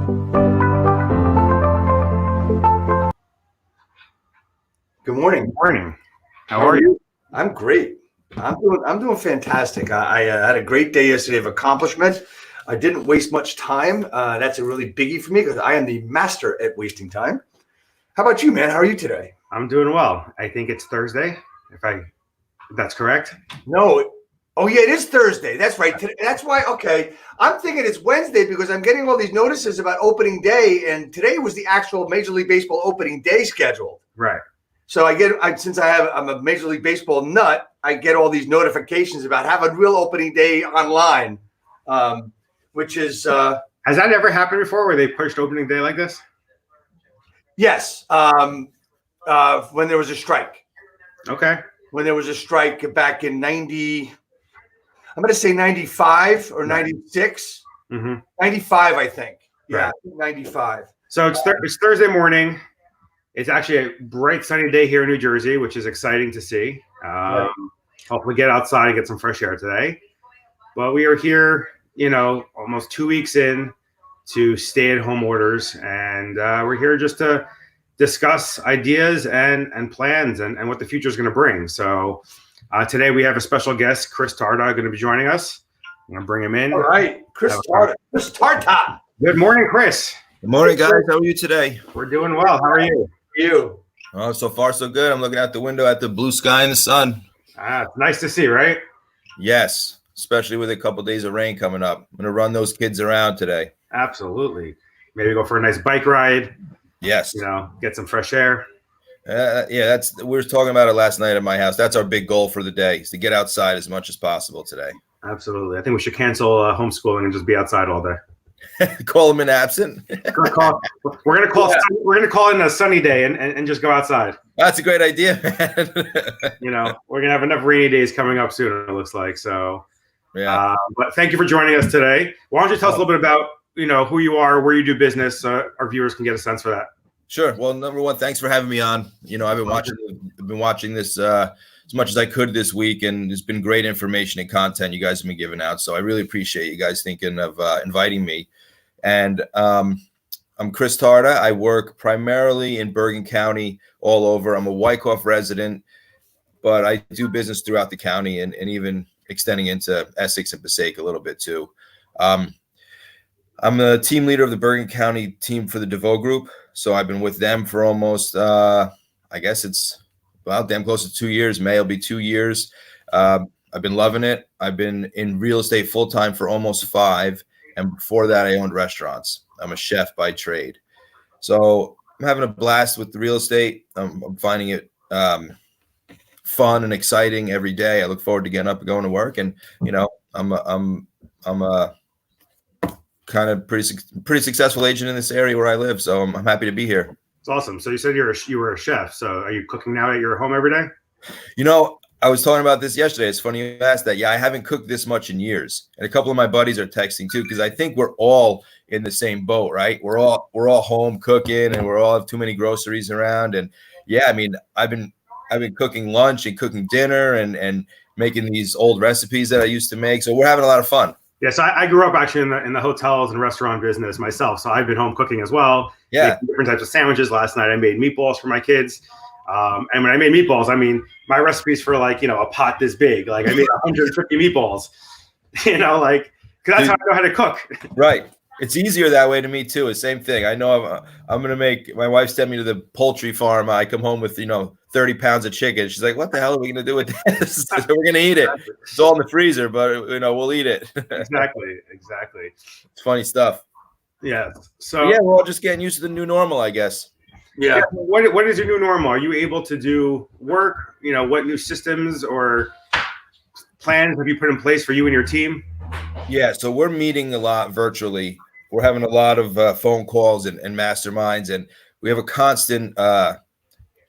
Good morning. Good morning. How are you? I'm great. I'm doing fantastic. I had a great day yesterday of accomplishment. I didn't waste much time. That's a really biggie for me because I am the master at wasting time. How about you, man? How are you today? I'm doing well. I think it's Thursday, if that's correct. No. Oh, yeah, it is Thursday. That's right. That's why. Okay. I'm thinking it's Wednesday because I'm getting all these notices about opening day, and today was the actual Major League Baseball opening day scheduled. Right. So I'm a Major League Baseball nut, I get all these notifications about have a real opening day online, which is Has that ever happened before where they pushed opening day like this? yes. When there was a strike. Okay. When there was a strike back in 90, I'm going to say 95 or 96. Mm-hmm. 95, I think. Yeah, Right. 95. So it's Thursday morning. It's actually a bright sunny day here in New Jersey, which is exciting to see. Right. Hopefully get outside and get some fresh air today. But we are here, almost 2 weeks in to stay-at-home orders, and we're here just to discuss ideas and plans and what the future is going to bring. So today we have a special guest, Chris Tarta, going to be joining us. I'm going to bring him in. All right, Chris Tarta. Chris Tarta. Good morning, Chris. Good morning, guys. How are you today? We're doing well. How are you? You. Oh, so far so good. I'm looking out the window at the blue sky and the sun. It's nice to see, right? Yes, especially with a couple of days of rain coming up. I'm going to run those kids around today. Absolutely. Maybe go for a nice bike ride. Yes. Get some fresh air. We were talking about it last night at my house. That's our big goal for the day, is to get outside as much as possible today. Absolutely. I think we should cancel homeschooling and just be outside all day. Call them in absent. We're gonna call in a sunny day and just go outside. That's a great idea, man. We're gonna have enough rainy days coming up soon, it looks like. So yeah. But thank you for joining us today. Why don't you tell us a little bit about who you are, where you do business, so our viewers can get a sense for that. Sure. Well, number one, thanks for having me on. I've been watching this as much as I could this week, and there's been great information and content you guys have been giving out. So I really appreciate you guys thinking of inviting me. And I'm Chris Tarta. I work primarily in Bergen County all over. I'm a Wyckoff resident, but I do business throughout the county and even extending into Essex and Passaic a little bit too. I'm the team leader of the Bergen County team for the DeVoe Group. So I've been with them for almost, I guess it's damn close to 2 years. May will be 2 years. I've been loving it. I've been in real estate full-time for almost 5. And before that, I owned restaurants. I'm a chef by trade. So I'm having a blast with the real estate. I'm finding it fun and exciting every day. I look forward to getting up and going to work. And, I'm a kind of pretty successful agent in this area where I live. So I'm happy to be here. It's awesome. So you said you were a chef. So are you cooking now at your home every day? I was talking about this yesterday. It's funny you asked that. Yeah, I haven't cooked this much in years. And a couple of my buddies are texting too, because I think we're all in the same boat, right? We're all home cooking, and we're all have too many groceries around. And yeah, I mean, I've been cooking lunch and cooking dinner and making these old recipes that I used to make. So we're having a lot of fun. Yeah, so I grew up actually in the hotels and restaurant business myself. So I've been home cooking as well. Yeah. Making different types of sandwiches. Last night I made meatballs for my kids. And when I made meatballs, I mean, my recipe's for a pot this big. Like I made 150 meatballs, because that's how I know how to cook. Right. It's easier that way to me too. The same thing. I know I'm going to make, my wife sent me to the poultry farm. I come home with, 30 pounds of chicken. She's like, what the hell are we going to do with this? So we're going to eat it. It's all in the freezer, but we'll eat it. Exactly. It's funny stuff. Yeah. So yeah, we're all just getting used to the new normal, I guess. Yeah. What is your new normal? Are you able to do work? What new systems or plans have you put in place for you and your team? Yeah. So we're meeting a lot virtually. We're having a lot of phone calls and masterminds, and we have a constant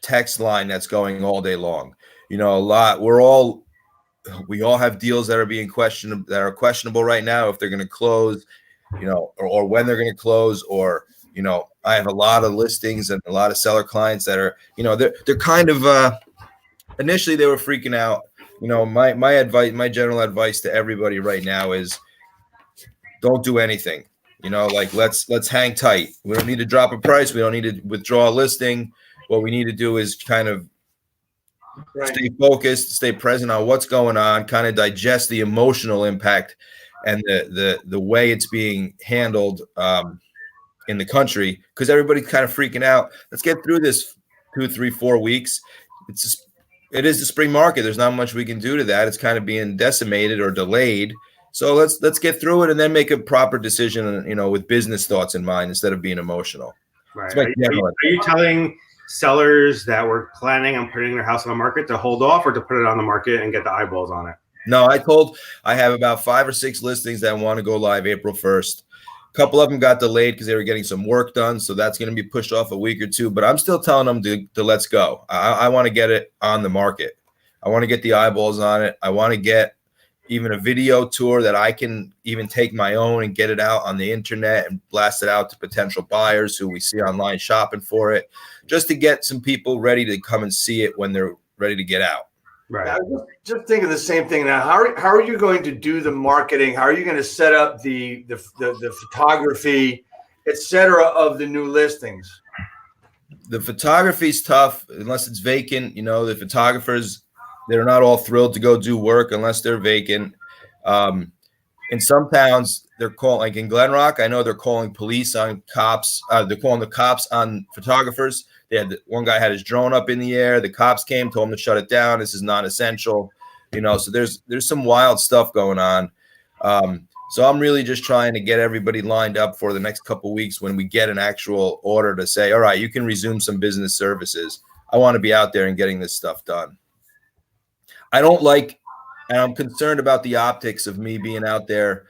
text line that's going all day long. A lot. We all have deals that are being questionable right now, if they're going to close, or when they're going to close, or I have a lot of listings and a lot of seller clients that are, they're kind of initially they were freaking out. My general advice to everybody right now is don't do anything. Like let's hang tight. We don't need to drop a price. We don't need to withdraw a listing. What we need to do is kind of stay focused, stay present on what's going on, kind of digest the emotional impact and the way it's being handled in the country, because everybody's kind of freaking out. Let's get through this 2, 3, 4 weeks. It is the spring market. There's not much we can do to that. It's kind of being decimated or delayed. So let's get through it and then make a proper decision, with business thoughts in mind instead of being emotional. Right. Are you telling sellers that were planning on putting their house on the market to hold off or to put it on the market and get the eyeballs on it? No, I have about 5 or 6 listings that want to go live April 1st. A couple of them got delayed because they were getting some work done. So that's going to be pushed off a week or two, but I'm still telling them to let's go. I want to get it on the market. I want to get the eyeballs on it. I want to get even a video tour that I can even take my own and get it out on the internet and blast it out to potential buyers who we see online shopping for it, just to get some people ready to come and see it when they're ready to get out. Right. I was just thinking the same thing. Now, how are you going to do the marketing? How are you going to set up the photography, et cetera, of the new listings? The photography's tough unless it's vacant. The photographers, they're not all thrilled to go do work unless they're vacant. In some towns, they're calling, like in Glen Rock, I know they're calling police on cops. They're calling the cops on photographers. One guy had his drone up in the air. The cops came, told him to shut it down. This is non-essential. So there's some wild stuff going on. So I'm really just trying to get everybody lined up for the next couple of weeks when we get an actual order to say, all right, you can resume some business services. I want to be out there and getting this stuff done. And I'm concerned about the optics of me being out there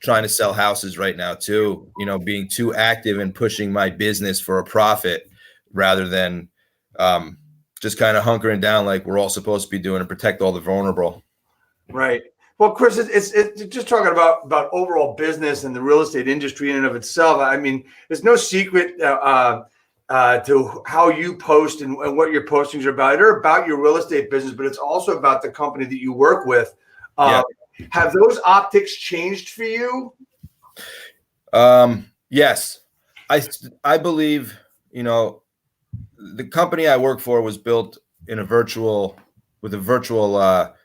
trying to sell houses right now too, being too active and pushing my business for a profit rather than just kind of hunkering down like we're all supposed to be doing and protect all the vulnerable. Right. Well, Chris, it's just talking about overall business and the real estate industry in and of itself. I mean, there's no secret to how you post and what your postings are about. They're about your real estate business, but it's also about the company that you work with. Have those optics changed for you? Yes. I believe, the company I work for was built with a virtual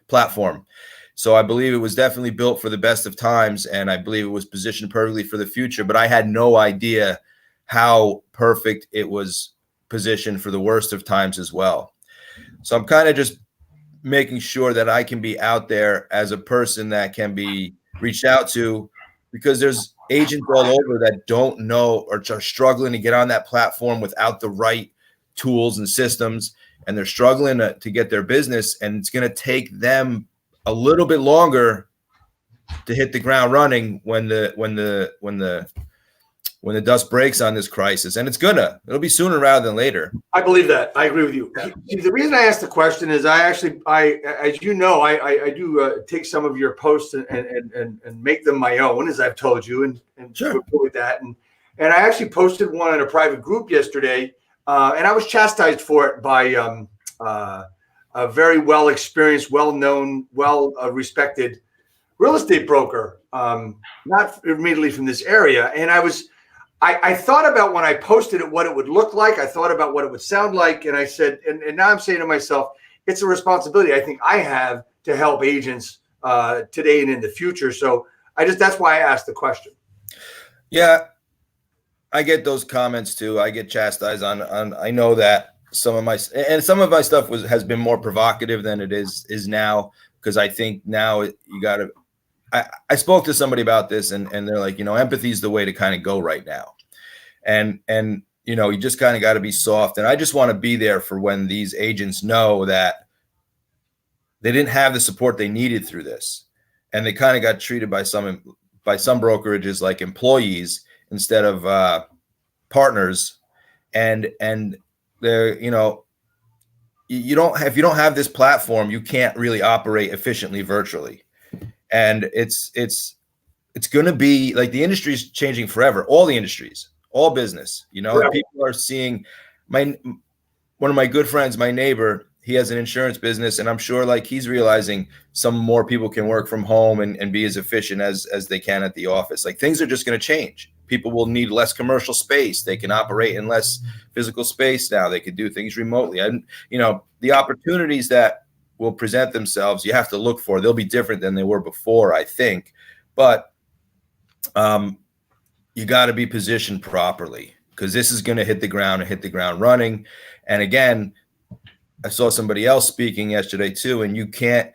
platform. So I believe it was definitely built for the best of times, and I believe it was positioned perfectly for the future, but I had no idea how perfect it was positioned for the worst of times as well. So I'm kind of just making sure that I can be out there as a person that can be reached out to, because there's agents all over that don't know or are struggling to get on that platform without the right tools and systems, and they're struggling to get their business, and it's going to take them a little bit longer to hit the ground running when the dust breaks on this crisis. And it'll be sooner rather than later. I believe that. I agree with you. The reason I asked the question is as you know, I do take some of your posts and make them my own, as I've told you, and sure. With that. And I actually posted one in a private group yesterday, and I was chastised for it by a very well-experienced, well-known, well-respected real estate broker, not immediately from this area. And I thought about when I posted it, what it would look like. I thought about what it would sound like. And I said, and now I'm saying to myself, it's a responsibility I think I have to help agents today and in the future. So that's why I asked the question. Yeah. I get those comments too. I get chastised on I know that some of my stuff has been more provocative than it is now, because I think now you got to, I spoke to somebody about this and they're like, empathy is the way to kind of go right now. And you just kind of got to be soft. And I just want to be there for when these agents know that they didn't have the support they needed through this. And they kind of got treated by some brokerages like employees instead of partners. And they're, if you don't have this platform, you can't really operate efficiently virtually. And it's going to be like the industry is changing forever. All the industries, all business, Yeah. People are seeing one of my good friends, my neighbor, he has an insurance business, and I'm sure like he's realizing some more people can work from home and be as efficient as they can at the office. Like things are just going to change. people will need less commercial space. They can operate in less physical space now. They can do things remotely. And, the opportunities that will present themselves, you have to look for. They'll be different than they were before, I think. But you got to be positioned properly, because this is going to hit the ground running. And again, I saw somebody else speaking yesterday too, and you can't,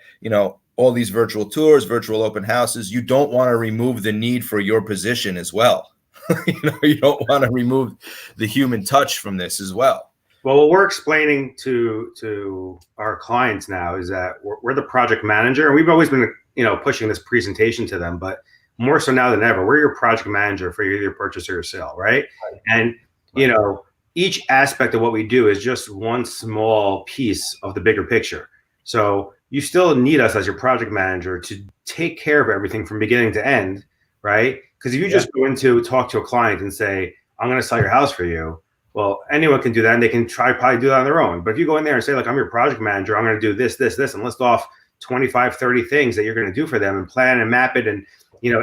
all these virtual tours, virtual open houses, you don't want to remove the need for your position as well. You don't want to remove the human touch from this as well. Well, what we're explaining to our clients now is that we're the project manager, and we've always been, pushing this presentation to them, but more so now than ever, we're your project manager for either purchase or sale, right? And, each aspect of what we do is just one small piece of the bigger picture. So you still need us as your project manager to take care of everything from beginning to end, right? Because if you just go into talk to a client and say, I'm going to sell your house for you, well, anyone can do that, and they can probably do that on their own. But if you go in there and say, like, I'm your project manager, I'm going to do this, this, this, and list off 25, 30 things that you're going to do for them, and plan and map it and,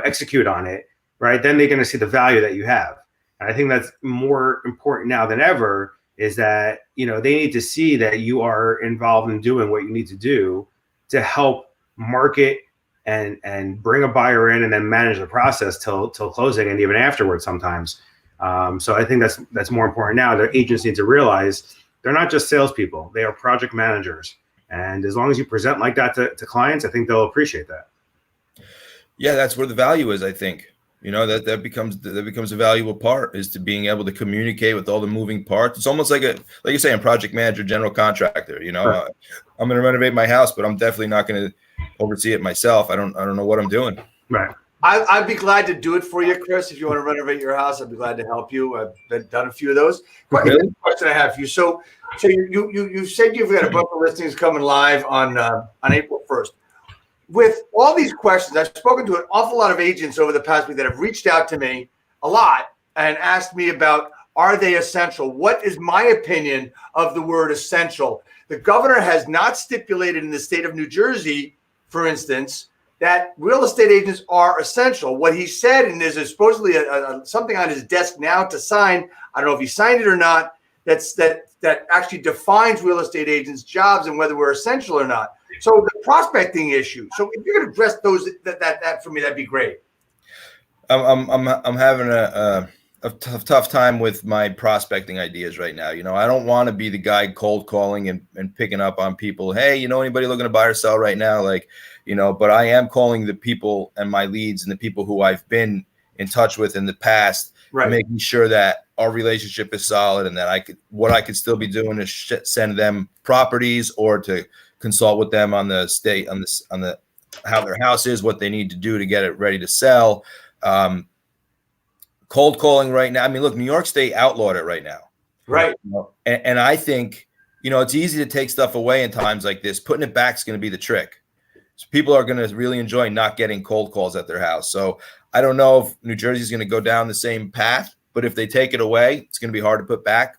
execute on it, right? Then they're going to see the value that you have. And I think that's more important now than ever, is that, they need to see that you are involved in doing what you need to do to help market and bring a buyer in, and then manage the process till closing, and even afterwards sometimes. So I think that's more important now. The agents need to realize they're not just salespeople; they are project managers. And as long as you present like that to clients, I think they'll appreciate that. Yeah, that's where the value is, I think. That becomes a valuable part, is to being able to communicate with all the moving parts. It's almost like you're saying, project manager, general contractor. Right. I'm going to renovate my house, but I'm definitely not going to oversee it myself. I don't know what I'm doing. Right. I'd be glad to do it for you, Chris. If you want to renovate your house, I'd be glad to help you. I've done a few of those. Question I have for you. So you said you've got a bunch of listings coming live on April 1st. With all these questions, I've spoken to an awful lot of agents over the past week that have reached out to me a lot and asked me about, are they essential? What is my opinion of the word essential? The governor has not stipulated in the state of New Jersey, for instance, that real estate agents are essential. What he said, and there's supposedly something on his desk now to sign, I don't know if he signed it or not, that actually defines real estate agents' jobs and whether we're essential or not. So the prospecting issue. So if you're going to address those that for me, that'd be great. I'm having a tough time with my prospecting ideas right now. I don't want to be the guy cold calling and picking up on people. Hey, anybody looking to buy or sell right now? But I am calling the people and my leads and the people who I've been in touch with in the past, right, making sure that our relationship is solid, and that what I could still be doing is send them properties, or to consult with them on the how their house is, what they need to do to get it ready to sell. Cold calling right now. I mean, look, New York State outlawed it right now. Right. And I think, it's easy to take stuff away in times like this. Putting it back is going to be the trick. So people are going to really enjoy not getting cold calls at their house. So I don't know if New Jersey is going to go down the same path, but if they take it away, it's going to be hard to put back.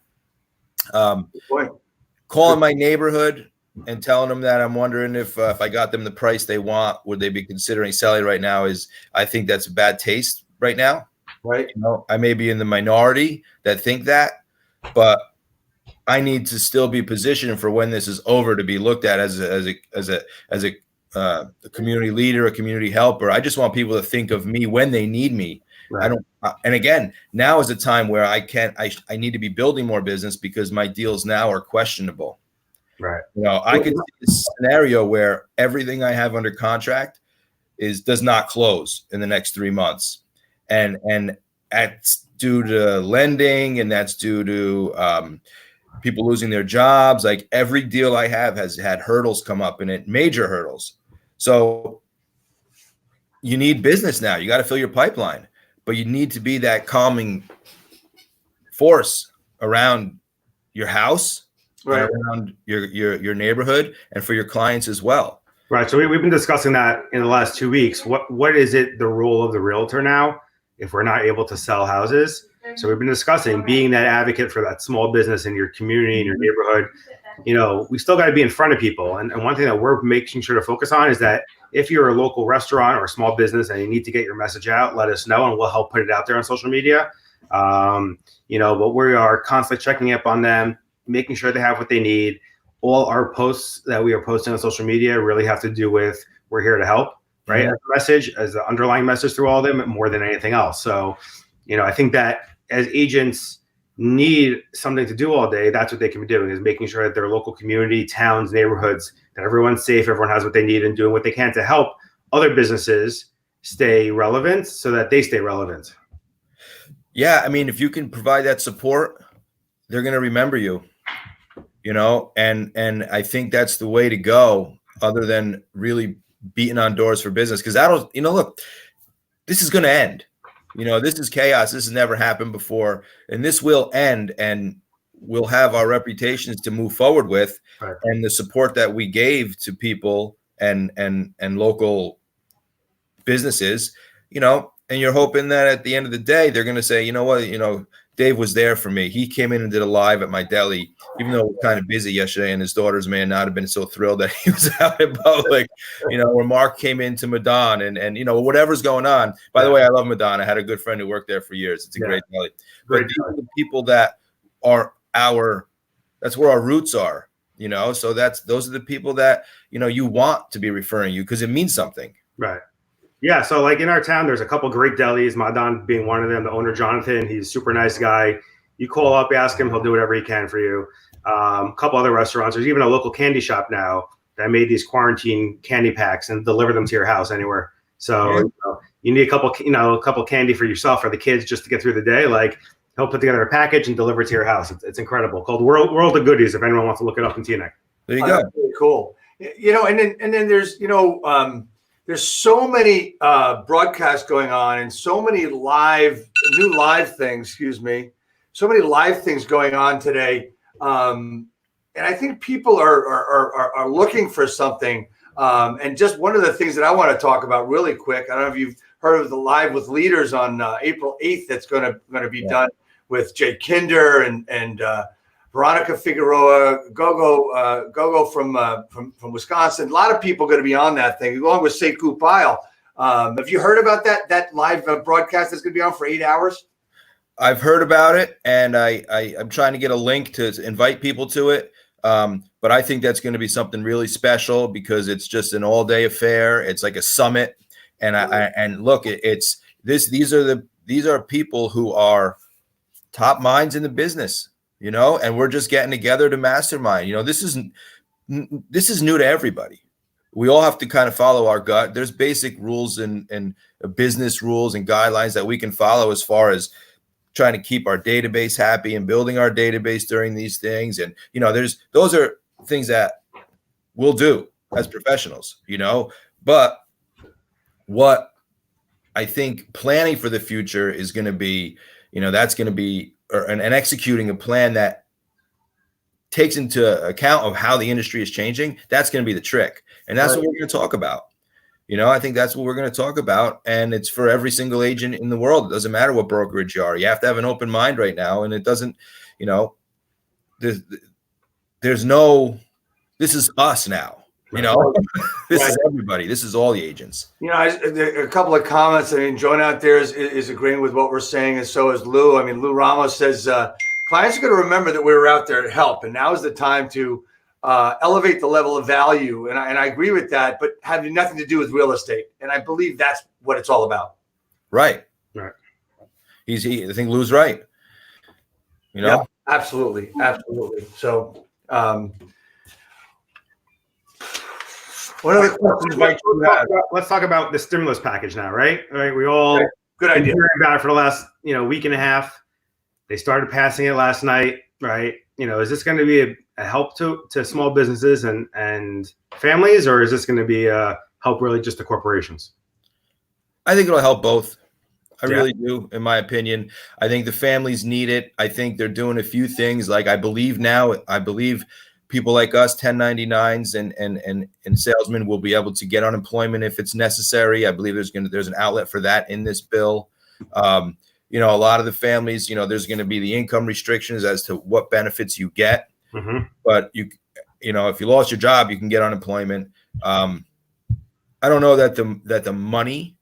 Calling my neighborhood and telling them that I'm wondering if I got them the price they want, would they be considering selling right now? I think that's a bad taste right now. Right. I may be in the minority that think that, but I need to still be positioned for when this is over to be looked at as a community leader, a community helper. I just want people to think of me when they need me. Right. And again, now is a time where I need to be building more business, because my deals now are questionable. Right. I could see a scenario where everything I have under contract does not close in the next 3 months. And that's due to lending, and that's due to people losing their jobs. Like, every deal I have has had hurdles come up in it, major hurdles. So you need business now. You got to fill your pipeline, but you need to be that calming force around your house, right, around your neighborhood, and for your clients as well. Right. So we've been discussing that in the last 2 weeks. What is it, the role of the realtor now, if we're not able to sell houses? So we've been discussing being that advocate for that small business in your community, in your neighborhood. we still got to be in front of people. And one thing that we're making sure to focus on is that if you're a local restaurant or a small business and you need to get your message out, let us know and we'll help put it out there on social media. But we are constantly checking up on them, making sure they have what they need. All our posts that we are posting on social media really have to do with we're here to help, right? As a message, as the underlying message through all of them, more than anything else. So, I think that as agents need something to do all day, that's what they can be doing, is making sure that their local community, towns, neighborhoods, that everyone's safe, everyone has what they need, and doing what they can to help other businesses stay relevant so that they stay relevant. Yeah, I mean, if you can provide that support, they're going to remember you, and I think that's the way to go, other than really beating on doors for business. Because look, this is going to end. This is chaos. This has never happened before, and this will end, and we'll have our reputations to move forward with, right, and the support that we gave to people and local businesses, and you're hoping that at the end of the day, they're going to say, Dave was there for me. He came in and did a live at my deli, even though we were kind of busy yesterday, and his daughters may not have been so thrilled that he was out in public, where Mark came into Madon and whatever's going on. By the way, I love Madon. I had a good friend who worked there for years. It's a great deli. But these are the people that are that's where our roots are, so those are the people that, you want to be referring you because it means something. Right. Yeah, so like in our town, there's a couple great delis, Madon being one of them. The owner, Jonathan, he's a super nice guy. You call up, ask him, he'll do whatever he can for you. A couple other restaurants. There's even a local candy shop now that made these quarantine candy packs and deliver them to your house anywhere. So you need a couple candy for yourself or the kids just to get through the day. Like he'll put together a package and deliver it to your house. It's incredible. Called World of Goodies. If anyone wants to look it up in Teaneck. There you go. That's really cool. And then there's there's so many broadcasts going on and so many new live things, so many live things going on today. And I think people are looking for something. And just one of the things that I want to talk about really quick, I don't know if you've heard of the Live with Leaders on April 8th. That's going to be done with Jay Kinder and Veronica Figueroa, Gogo from Wisconsin. A lot of people going to be on that thing, along with Sekou Pyle. Have you heard about that live broadcast that's going to be on for 8 hours? I've heard about it, and I'm trying to get a link to invite people to it. But I think that's going to be something really special because it's just an all-day affair. It's like a summit, and look, these are people who are top minds in the business. And we're just getting together to mastermind. This is new to everybody. We all have to kind of follow our gut. There's basic rules and business rules and guidelines that we can follow as far as trying to keep our database happy and building our database during these things. And, those are things that we'll do as professionals, but what I think planning for the future is going to be, that's going to be, and executing a plan that takes into account of how the industry is changing. That's going to be the trick. And that's what we're going to talk about. I think that's what we're going to talk about. And it's for every single agent in the world. It doesn't matter what brokerage you are. You have to have an open mind right now. And it doesn't, there's no, this is us now. This is everybody. This is all the agents. A couple of comments. Joan out there is agreeing with what we're saying, and so is Lou. Lou Ramos says clients are going to remember that we were out there to help, and now is the time to elevate the level of value. And I agree with that, but having nothing to do with real estate. And I believe that's what it's all about. Right. I think Lou's right. Yeah, absolutely. So. What other questions? Let's talk about the stimulus package now, right? All right, we all good idea. Hearing about it for the last week and a half. They started passing it last night, right? Is this going to be a help to small businesses and families, or is this going to be a help really just to corporations? I think it'll help both. I really do, in my opinion. I think the families need it. I think they're doing a few things. Like I believe people like us, 1099s and salesmen will be able to get unemployment if it's necessary. I believe there's an outlet for that in this bill. A lot of the families, there's going to be the income restrictions as to what benefits you get. Mm-hmm. But if you lost your job, you can get unemployment. I don't know that the money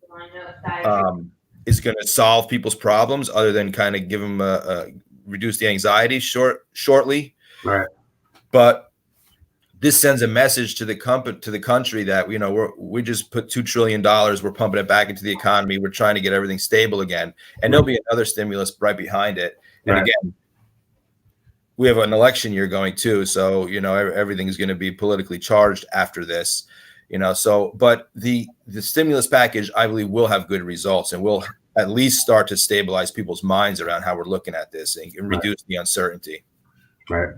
is going to solve people's problems, other than kind of give them reduce the anxiety shortly. Right. But this sends a message to the country that we just put $2 trillion, we're pumping it back into the economy, we're trying to get everything stable again, and there'll be another stimulus right behind it. And again, we have an election year going too, so everything is going to be politically charged after this. But the stimulus package, I believe, will have good results, and will at least start to stabilize people's minds around how we're looking at this and reduce the uncertainty. Right.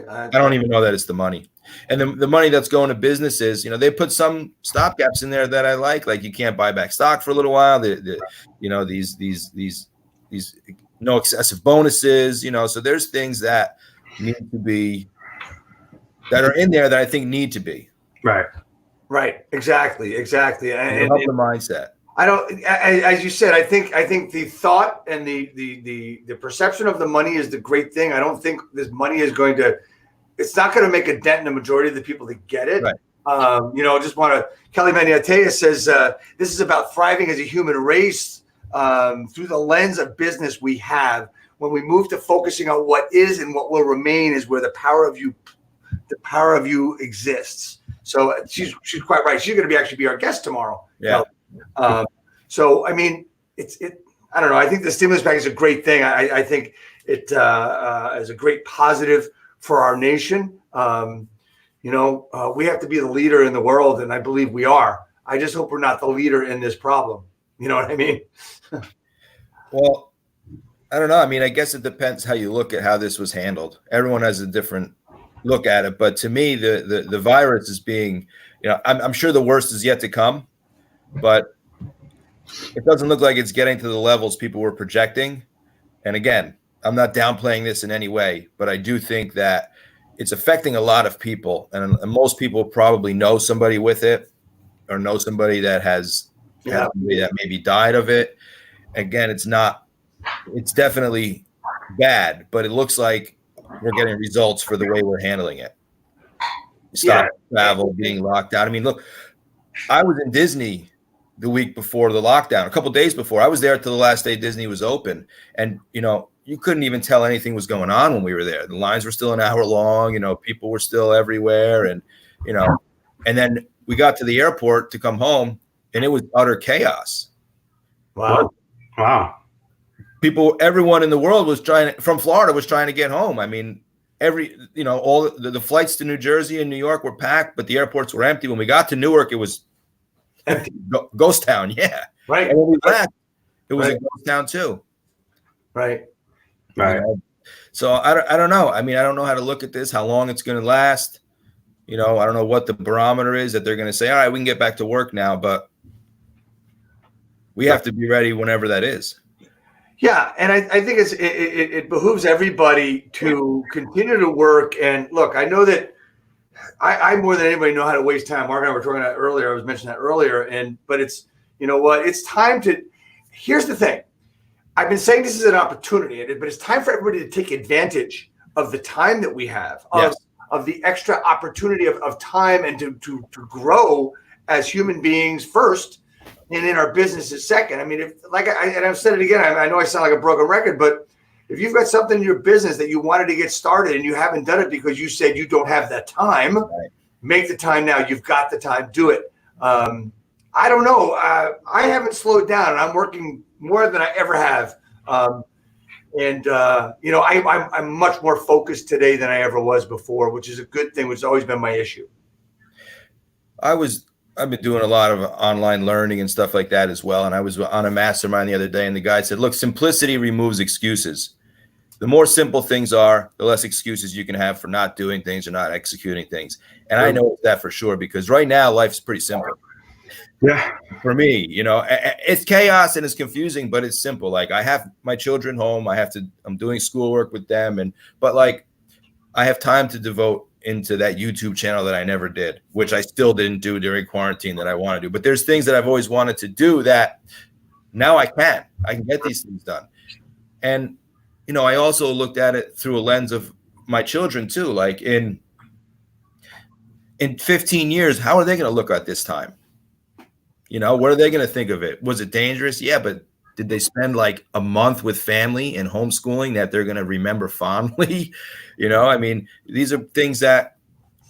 I don't even know that it's the money. And the money that's going to businesses, they put some stopgaps in there that I like you can't buy back stock for a little while. These no excessive bonuses, so there's things that need to be, that are in there that I think need to be. Right. Exactly. And help the mindset. I don't, as you said, I think the thought and the perception of the money is the great thing. I don't think this money is it's not going to make a dent in the majority of the people that get it. Right. Kelly Maniatea says, this is about thriving as a human race through the lens of business we have. When we move to focusing on what is and what will remain is where the power of you exists. So she's quite right. She's going to actually be our guest tomorrow. Yeah. So, I mean, I don't know. I think the stimulus package is a great thing. I think it is a great positive for our nation. We have to be the leader in the world, and I believe we are. I just hope we're not the leader in this problem. You know what I mean? Well, I don't know. I mean, I guess it depends how you look at how this was handled. Everyone has a different look at it. But to me, the virus is being, I'm sure the worst is yet to come, but it doesn't look like it's getting to the levels people were projecting. And again, I'm not downplaying this in any way, but I do think that it's affecting a lot of people. And most people probably know somebody with it, or know somebody that has that maybe died of it. Again, it's definitely bad, but it looks like we're getting results for the way we're handling it. Stop travel, being locked down. I mean, look, I was in Disney the week before the lockdown, a couple of days before. I was there till the last day Disney was open. And, you couldn't even tell anything was going on when we were there. The lines were still an hour long, people were still everywhere. And, and then we got to the airport to come home, and it was utter chaos. Wow. Everyone in the world from Florida was trying to get home. I mean, all the flights to New Jersey and New York were packed, but the airports were empty. When we got to Newark, it was empty. Ghost town. Yeah. Right. And when we left, it was a ghost town too. Right. So I don't know. I mean, I don't know how to look at this, how long it's going to last. I don't know what the barometer is that they're going to say, all right, we can get back to work now, but we have to be ready whenever that is. Yeah, and I think it behooves everybody to continue to work. And look, I know that I more than anybody know how to waste time. Mark and I were talking about that earlier. I was mentioning that earlier. But it's, it's time to, here's the thing. I've been saying this is an opportunity, but it's time for everybody to take advantage of the time that we have, of the extra opportunity of time, and to grow as human beings first, and in our businesses second. I mean, I've said it again, I know I sound like a broken record, but if you've got something in your business that you wanted to get started and you haven't done it because you said you don't have that time, make the time now. You've got the time, do it. I don't know. I haven't slowed down, and I'm working more than I ever have. I'm much more focused today than I ever was before, which is a good thing, which has always been my issue. I've been doing a lot of online learning and stuff like that as well. And I was on a mastermind the other day, and the guy said, look, simplicity removes excuses. The more simple things are, the less excuses you can have for not doing things or not executing things. And I know that for sure, because right now life's pretty simple. Yeah. For me, it's chaos and it's confusing, but it's simple. Like, I have my children home. I'm doing schoolwork with them. But I have time to devote into that YouTube channel that I never did, which I still didn't do during quarantine that I want to do. But there's things that I've always wanted to do that now I can get these things done. And, I also looked at it through a lens of my children too. Like, in 15 years, how are they going to look at this time? You know, what are they going to think of it? Was it dangerous? Yeah, but did they spend like a month with family and homeschooling that they're going to remember fondly? You know, I mean, these are things that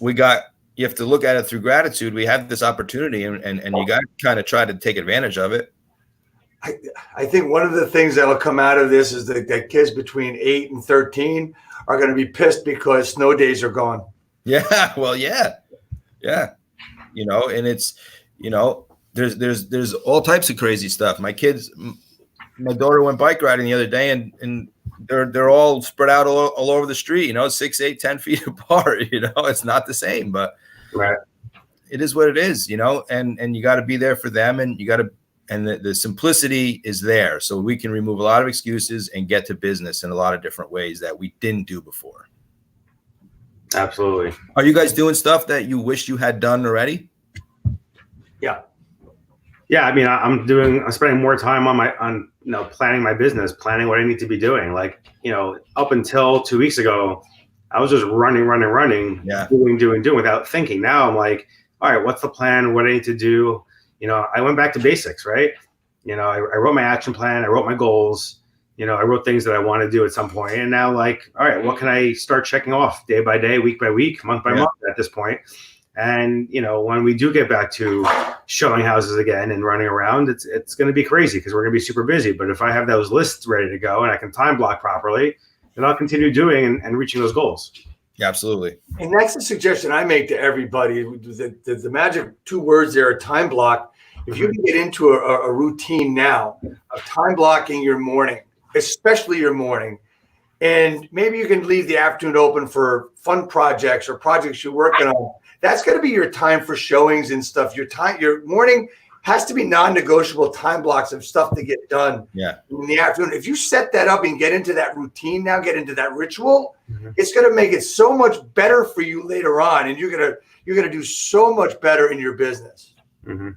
you have to look at it through gratitude. We have this opportunity, and you got to kind of try to take advantage of it. I think one of the things that'll come out of this is that kids between 8 and 13 are going to be pissed because snow days are gone. Yeah, well, yeah. You know, and it's, you know, there's all types of crazy stuff. My daughter went bike riding the other day, and they're all spread out all over the street, you know, 6, 8, 10 feet apart. You know, it's not the same, but right. It is what it is, you know, and you got to be there for them, and the simplicity is there, so we can remove a lot of excuses and get to business in a lot of different ways that we didn't do before. Absolutely. Are you guys doing stuff that you wish you had done already? Yeah. I mean, I'm spending more time on planning my business, planning what I need to be doing. Like, you know, up until 2 weeks ago, I was just running, yeah. doing without thinking. Now I'm like, all right, what's the plan? What I need to do? You know, I went back to basics, right? You know, I wrote my action plan. I wrote my goals. You know, I wrote things that I want to do at some point. And now, like, all right, what can I start checking off day by day, week by week, month by month at this point? And, you know, when we do get back to showing houses again and running around, it's going to be crazy because we're going to be super busy. But if I have those lists ready to go and I can time block properly, then I'll continue doing and reaching those goals. Yeah, absolutely. And that's the suggestion I make to everybody. The magic 2 words there are time block. If you can get into a routine now of time blocking your morning, especially your morning, and maybe you can leave the afternoon open for fun projects or projects you're working on. That's going to be your time for showings and stuff. Your morning has to be non-negotiable time blocks of stuff to get done in the afternoon. If you set that up and get into that routine now, get into that ritual, it's going to make it so much better for you later on, and you're going to do so much better in your business. Mm-hmm.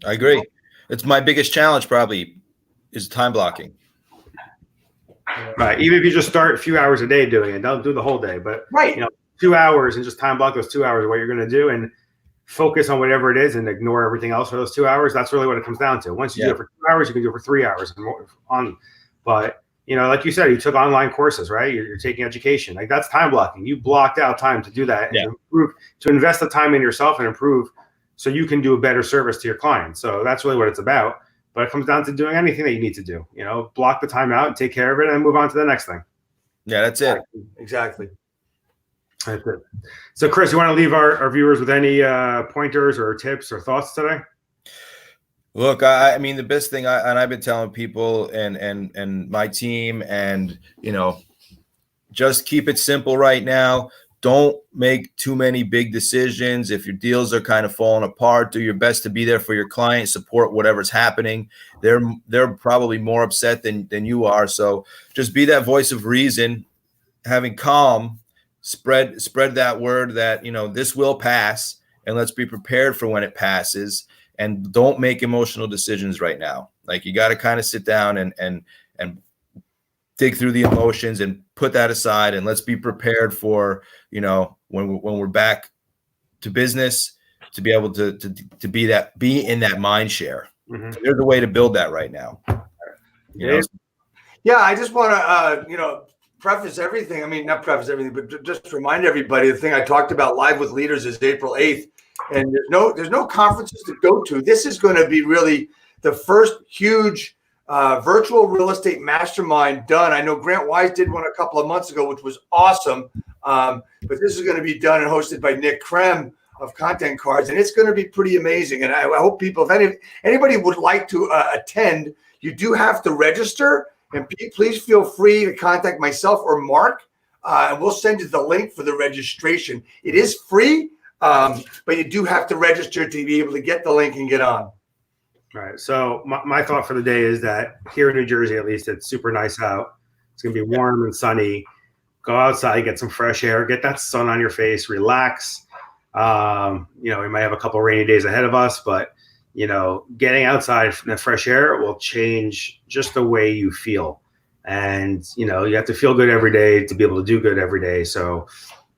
I agree. It's my biggest challenge probably is time blocking. Right. Even if you just start a few hours a day doing it, don't do the whole day, but you know, 2 hours and just time block those 2 hours of what you're going to do and focus on whatever it is and ignore everything else for those 2 hours. That's really what it comes down to. Once you do it for 2 hours, you can do it for 3 hours and more on. But, you know, like you said, you took online courses, right? You're taking education. Like, that's time blocking. You blocked out time to do that and improve, to invest the time in yourself and improve so you can do a better service to your clients. So that's really what it's about. But it comes down to doing anything that you need to do. You know, block the time out and take care of it and move on to the next thing. Yeah, that's it. Exactly. That's it. So, Chris, you want to leave our viewers with any pointers or tips or thoughts today? Look, I mean, the best thing, I've been telling people and my team, and, you know, just keep it simple right now. Don't make too many big decisions. If your deals are kind of falling apart, do your best to be there for your client, support whatever's happening. They're probably more upset than you are. So just be that voice of reason, having calm, spread that word that, you know, this will pass, and let's be prepared for when it passes, and don't make emotional decisions right now. Like, you got to kind of sit down and dig through the emotions and put that aside, and let's be prepared for, you know, when we're back to business, to be able to be in that mind share. Mm-hmm. There's a way to build that right now. You know? Yeah, I just want to you know, preface everything. I mean, not preface everything, but just remind everybody the thing I talked about live with leaders is April 8th, and there's no conferences to go to. This is going to be really the first huge virtual real estate mastermind done. I know Grant Wise did one a couple of months ago, which was awesome. But this is going to be done and hosted by Nick Krem of Content Cards, and it's going to be pretty amazing. And I hope people, if anybody would like to attend, you do have to register. And please feel free to contact myself or Mark, and we'll send you the link for the registration. It is free, but you do have to register to be able to get the link and get on. All right. So my thought for the day is that here in New Jersey, at least, it's super nice out. It's going to be warm and sunny. Go outside, get some fresh air, get that sun on your face, relax. You know, we might have a couple of rainy days ahead of us, but, you know, getting outside in the fresh air will change just the way you feel. And, you know, you have to feel good every day to be able to do good every day. So,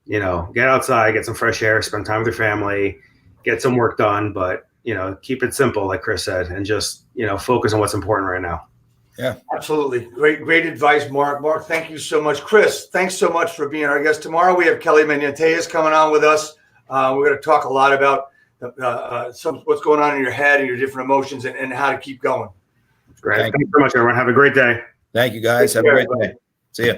get outside, get some fresh air, spend time with your family, get some work done, but keep it simple, like Chris said, and just focus on what's important right now. Yeah, absolutely. Great advice, Mark. Mark, thank you so much. Chris, thanks so much for being our guest. Tomorrow we have Kelly Menyanteas coming on with us. We're going to talk a lot about what's going on in your head and your different emotions and how to keep going. Great. Thanks so much, everyone. Have a great day. Thank you, guys. Have a great day. See ya.